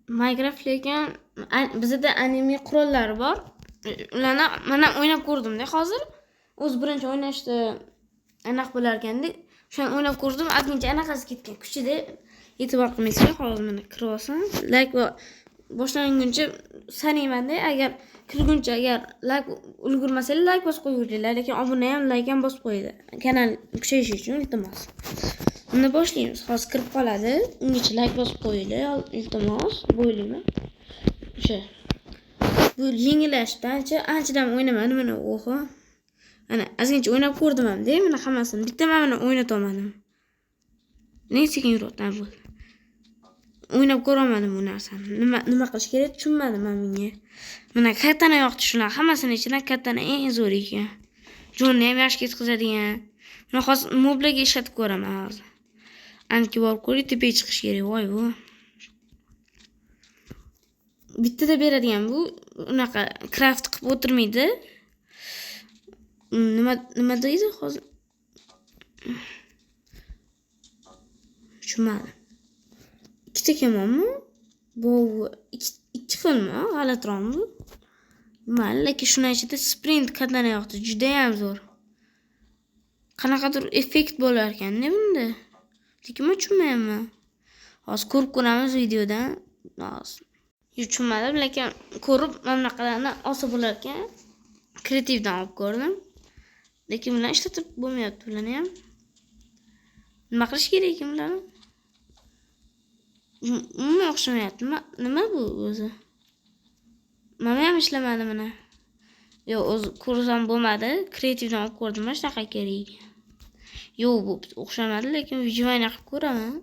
Minecraft lekin bizda anime qurollari bor. Ularni mana o'ynab ko'rdim-da hozir. O'z birinchi o'ynashda anaqa bo'lar ekanda. O'shani o'ynab ko'rdim, ozgincha anaqasi ketgan. Kuchida e'tibor qilmaysizlar. Hozir mana kirib olsam, like va boshlanguncha sanayman-da. Agar kirguncha agar like ulgurmasangiz like bosib qo'yinglar, lekin obuna ham, like ham bosib qo'yinglar. Kanal kuchayishi uchun iltimos. Uni boshlaymiz. Hozir kirib qoladi. Ungacha like bosib qo'yinglar, iltimos. Bo'ylayman. O'sha. Bu yengillashdan anchadan o'ynamadim mana o'xo. Ana ozgincha o'ynab ko'rdim ham-da, mana hammasini. Bitta mana o'ynata olmadim. Nega sekin yuribdan bu? O'ynab ko'rolmadim bu narsani. Nima qilish kerak tushunmadim men bunga. Mana katana yoqdi shular, hammasini ichidan katana eng zo'r ekan. Jonni ham yaxshi ketkazadigan. Mana hozir moblarga ishlatib ko'raman hozir. Anki borib ko'ring, tepaga chiqish kerak, voy bu. Bittada beradigan bu, unaqa craft qilib o'tirmaydi. Nima deydi hozir? Tushunmadim. Ikkita kamonmi? Bu ikki xilmi? G'alatiroqmi? Mayli, lekin shuni ichida sprint katana yoqdi, juda ham zo'r. Qanaqadir effekt bo'lar ekan-da bunda. Lekin men tushunmayapman. Hozir ko'rib ko'ramiz videodan. Hozir tushunmadim, lekin ko'rib mana bunaqalarni olsa bo'lar ekan. Kreativdan olib ko'rdim. Lekin bularni ishlatib bo'lmayapti bularni ham. Nima qilish kerak ekan bularni? Umuman o'xshamayapti. Nima bu o'zi? Mana ham ishlamadi mana. Yo'q, o'zi ko'rsam bo'lmadi. Kreativdan olib ko'rdim, mana shunaqa kerak. Yo'q, bu o'xshamadi, lekin vijvayni qilib ko'raman.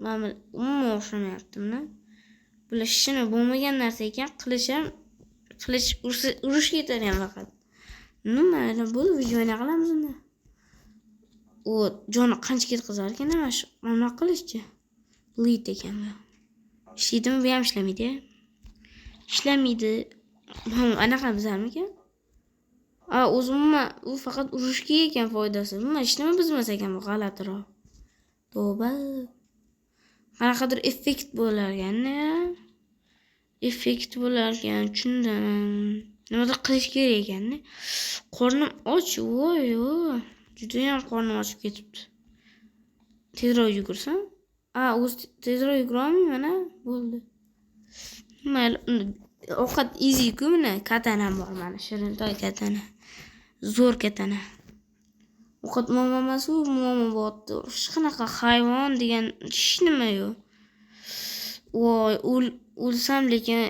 Mana umuman o'xshamayapti buni. Bular shishini bo'lmagan narsa ekan, qilich urishga yetadigan faqat. Nima bo'ldi, vijvayni qilamiz unda. O, joni qancha ketkazar ekan nima shu? Mana qilishchi. Lit ekan bu. Ishlaydimi, bu ham ishlamaydi. Ishlamaydi. Anaqa bizarmikan? O'zimma u faqat urishga ekan foydasi. Nima ishlama bizmas ekan bu, g'alatiroq. Tavba. Qanaqadir effekt bo'lar ekan-da. Effekt bo'lar ekan, tushundim. Nimadir qilish kerak ekan-da. Qornim och, voy. Juda ham qornim ochib ketibdi. Tezroq yugursam? O'zi tezroq yugurolmayman, bo'ldi. Mayli, ovqat easy-ku mana katanam bor mana, shirintoy katana. Zo'r katana. Ovqat muammosi muammo bo'pti. Hech qanaqa hayvon degan hech nima yo'q. Voy, o'lsam lekin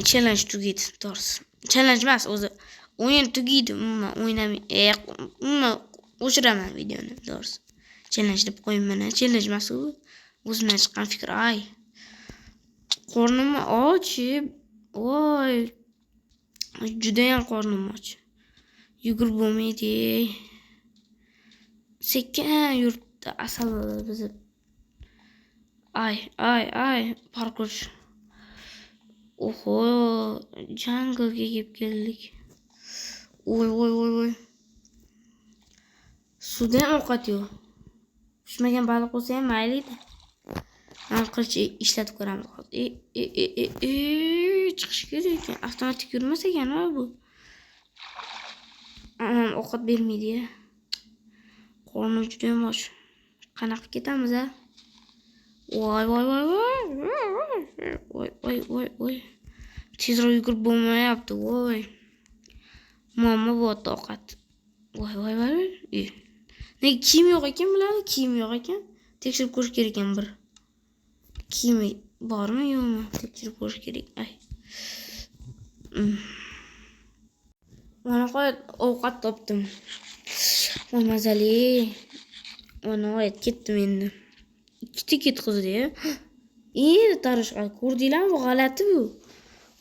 challenge tugaydi to'g'risi. Challenge emas, o'zi o'yin tugaydi, umuman o'ynamay. Umuman o'chiraman videoni to'g'risi. Challenge deb qo'ymayman, challenge emas u. O'zimdan chiqqan fikr, qornim ochib, voy. Juda ham qornim och. Yugurib bo'lmaydi. Sekin yurtda asal bizib. Parkur. Oho, junglega keldik. Voy. Suvda ham ovqat yo'q. Pishmagan baliq bo'lsa ham mayli edi. Men qilch ishlatib ko'raman hozir. Chiqish kerak ekan. Avtomatik yurmas ekan bu. Ovqat bermaydi-ya. Qornim juda ham och. Qanaqa ketamiz a? Voy. Tezroq yugurib bo'lmayapti, voy. Muammo bo'pti ovqat. Voy. Nega kiyim yo'q ekan bularda? Kiyim yo'q ekan. Tekshirib ko'rish kerak ekan bir. Kiyim bormi, yo'qmi? Tekshirib ko'rish kerak. Mana qo'yib ovqat topdim. Voy mazali. Mana oyat ketdim endi. Ikkita ketkizdi-ya. Tarishqa ko'rdinglarmi? Bu g'alati bu.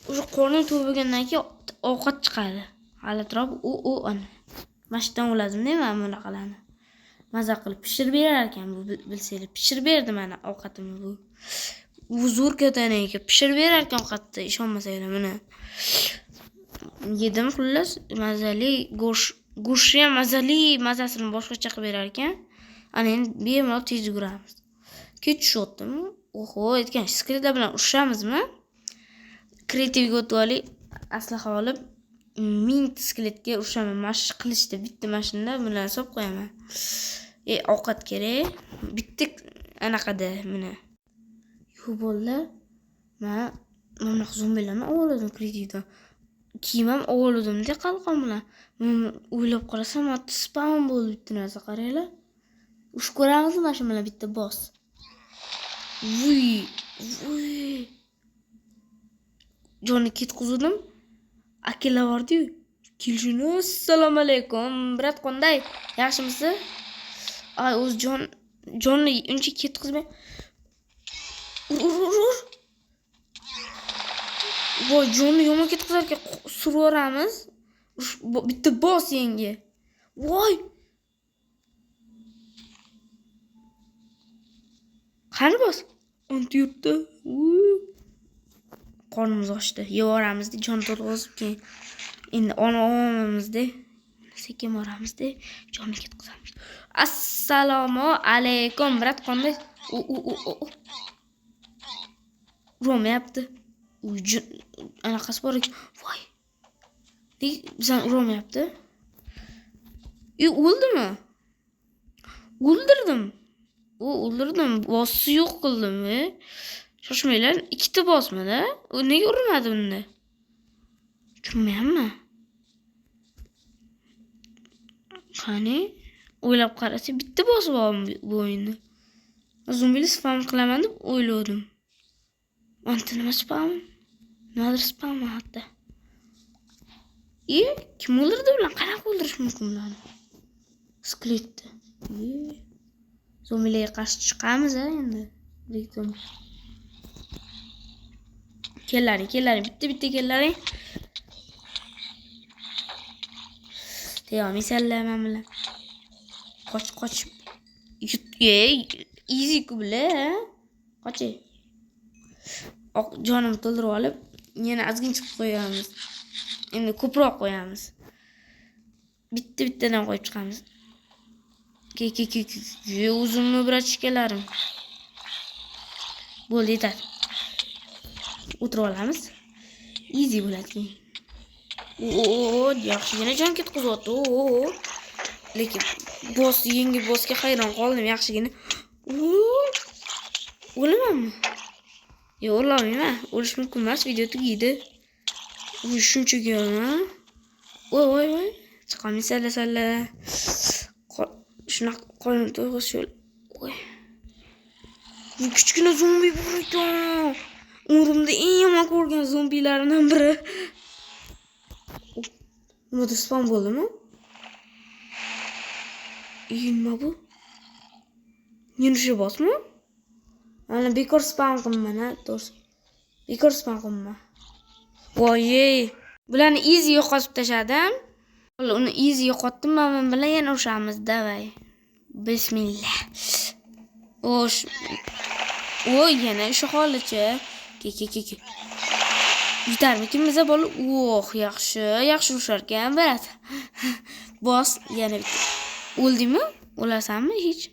O'sha qornim to'q bo'lgandan keyin ovqat chiqadi. G'alatiroq ana. Mashdan o'lazim-da men bunaqalarni. Maza qilib pishirib berar ekan bu, bilsanglar. Pishirib berdi mana ovqatimni bu. Bu zo'r katana ekan. Pishirib berar ekan ovqatni, ishonmasanglar mana. Yedim xullas, mazali go'sht ham mazasini boshqacha qilib berar ekan. Ana endi bemalol tez yuguramiz. Ketishyaptimi? Oho, aytgan skletlar bilan urishamizmi? Kreativga o'tib oling. Aslaha olib, ming skletga urishaman. Mana qilishda bitta mashinada bilan solib qo'yaman. Ovqat kerak. Bitta anaqada mana. Yo'q bolalar. Mana zombilarni ovladim kreativdan. Kiyim ham ovladim-da qalqon bilan. O'ylab qarasam, spam bo'ldi bitta narsa, qaranglar. Ush ko'ramizmi mana shu bilan bitta boss. Vuy. Jonni ketqizdim. Akalar bordi-yu. Kelishini, assalomu alaykum. Brat qanday? Yaxshimisiz? Ay, o'z Jonni uncha ketqizmay. Ur. Voy, Jonni yomon ketqizarkan survoramiz. Bitta boss yangi. Voy. Qani boss? Unti yurtdi. Qornimiz ochdi. Yevoramizda jon to'lg'izib keyin endi onamizda sekin boramizda jonni ketqizamiz. Assalomu alaykum, brat qanday? Urmayapti. Anaqasi bor ekan. Voy. Bizdan urmayapti. O'ldimi? O'ldirdim. O'ldirdim. Bossni yo'q qildim. Shoshmanglar, ikkita bossmi-da? U nega urmadi bunda? Tushunmayapman. Qani? O'ylab qarasa, bitta boss bormi bu o'yinda? Zombilar spam qilaman deb o'yladim. Anta nima spam? Nimadir spam hatta. Kim o'ldirdi bilan qanaqa o'ldirish mumkin bularni? Skletni. Zombilarga qarshi chiqamiz endi. Kellaring, bitta kellaring. Deyolmaysanlar men bilan. Qoch. Easy ku bilan. Qoch. Jonimni to'ldirib olib, yana ozgina chiqib qo'yamiz. Endi ko'proq qo'yamiz. Bittadan qo'yib chiqamiz. O'zimni brachkalarim. Bo'ldi, yetadi. O'tirib olamiz. Easy bo'ladi. Yaxshigina jon ketqizyapti. Lekin yengil bossga hayron qoldim, yaxshigina. O'lamanmi? Yo'q, o'lmayman. O'lish mumkin emas, video tugaydi. Shunchaga yo'qmi? Voy. Chiqolmaysanlar. Shunaqa qo'lni to'g'ri yo'l. Bu kichkina zombi bor ekan. Umrimda eng yomon ko'rgan zombilardan biri. Nima spam bo'ldimi? Nima bu? Yenishi bosmi? Ana bekor spam qilmayman, to'g'ri. Bekor spam qilmayman. Voy, bularni easy yo'qotib tashladim. Uni easy yo'qotdim, men bilan yana urushamiz, davay. Bismillah. Yana shu holicha. Ke. Yetarmikin biza bola? Yaxshi urushar ekan, brat. Boss yana bitta. O'ldingmi? O'lasanmi hech?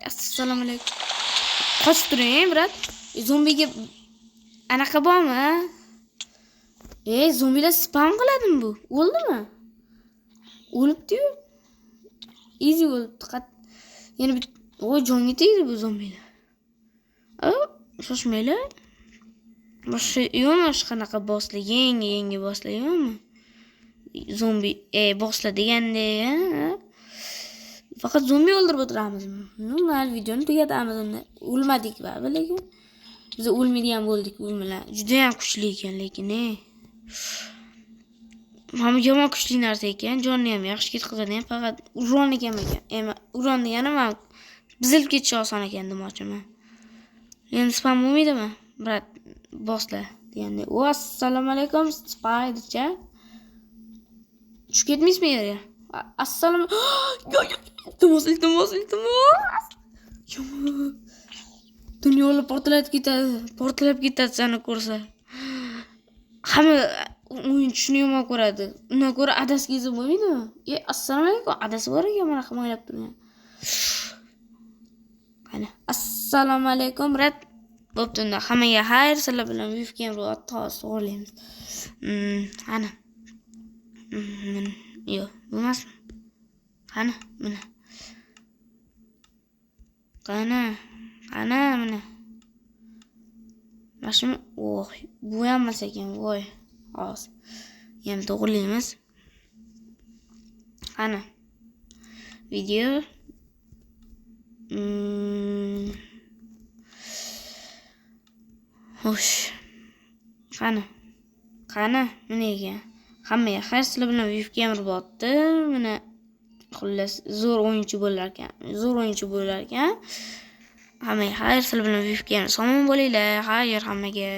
Assalomu alaykum. Qochib turing, brat. Zombiga anaqa bormi? Zombilar spam qiladimi bu? O'ldimi? O'libdi-yu. Easy o'libdi. Yana bitta jonga tegdi bu zombilar. Shoshmanglar. Yo'qmi qanaqa bosslar, yangi bosslar yo'qmi? Zombi, bosslar deganda, faqat zombi o'ldirib o'tiramizmi? Mayli, videoni tugatamiz unda. O'lmadik va lekin biz o'lmaydigan bo'ldik u bilan. Juda ham kuchli ekan lekin, Mana yomon kuchli narsa ekan. Jonni ham yaxshi ketqizadi, faqat uron ekan. Uron degani men bizilib ketishi oson ekan demoqchiman. Endi spam bo'lmaydimi? Brat, bosslar deganda. Assalomu alaykum, Spidercha. Tushib ketmaysizmi yerga? Assalomu. Iltimos. Dunyolar portlab ketadi seni ko'rsa. Hamma o'yin shuni yomon ko'radi. Undan ko'ra adas gezib bo'lmaydimi? Assalomu alaykum. Adasi bor ekan, mana qilib o'ylab turgan. Qani, Assalomu alaykum. Rad bo'pti unda. Hammaga xayr, sizlar bilan Wifgame to'g'rilaymiz. Ana. Yo'q, bo'lmasmi? Qani, mana. Qani, mana. Mashina, bu ham emas ekan, voy. Hozir. Yana to'g'rilaymiz. Qani. Video. Xo'sh. Qani, mana ekan. Hammaga xayr, sizlar bilan Wifgame botdi. Mana xullas zo'r o'yinchi bo'lar ekan. Hammaga xayr, sizlar bilan Wifgame omon bo'linglar. Xayr hammaga.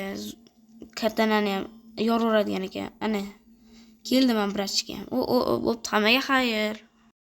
Katanani ham yoraveradigan ekan. Ana. Keldim ham brachka. Bo'pti, hammaga xayr.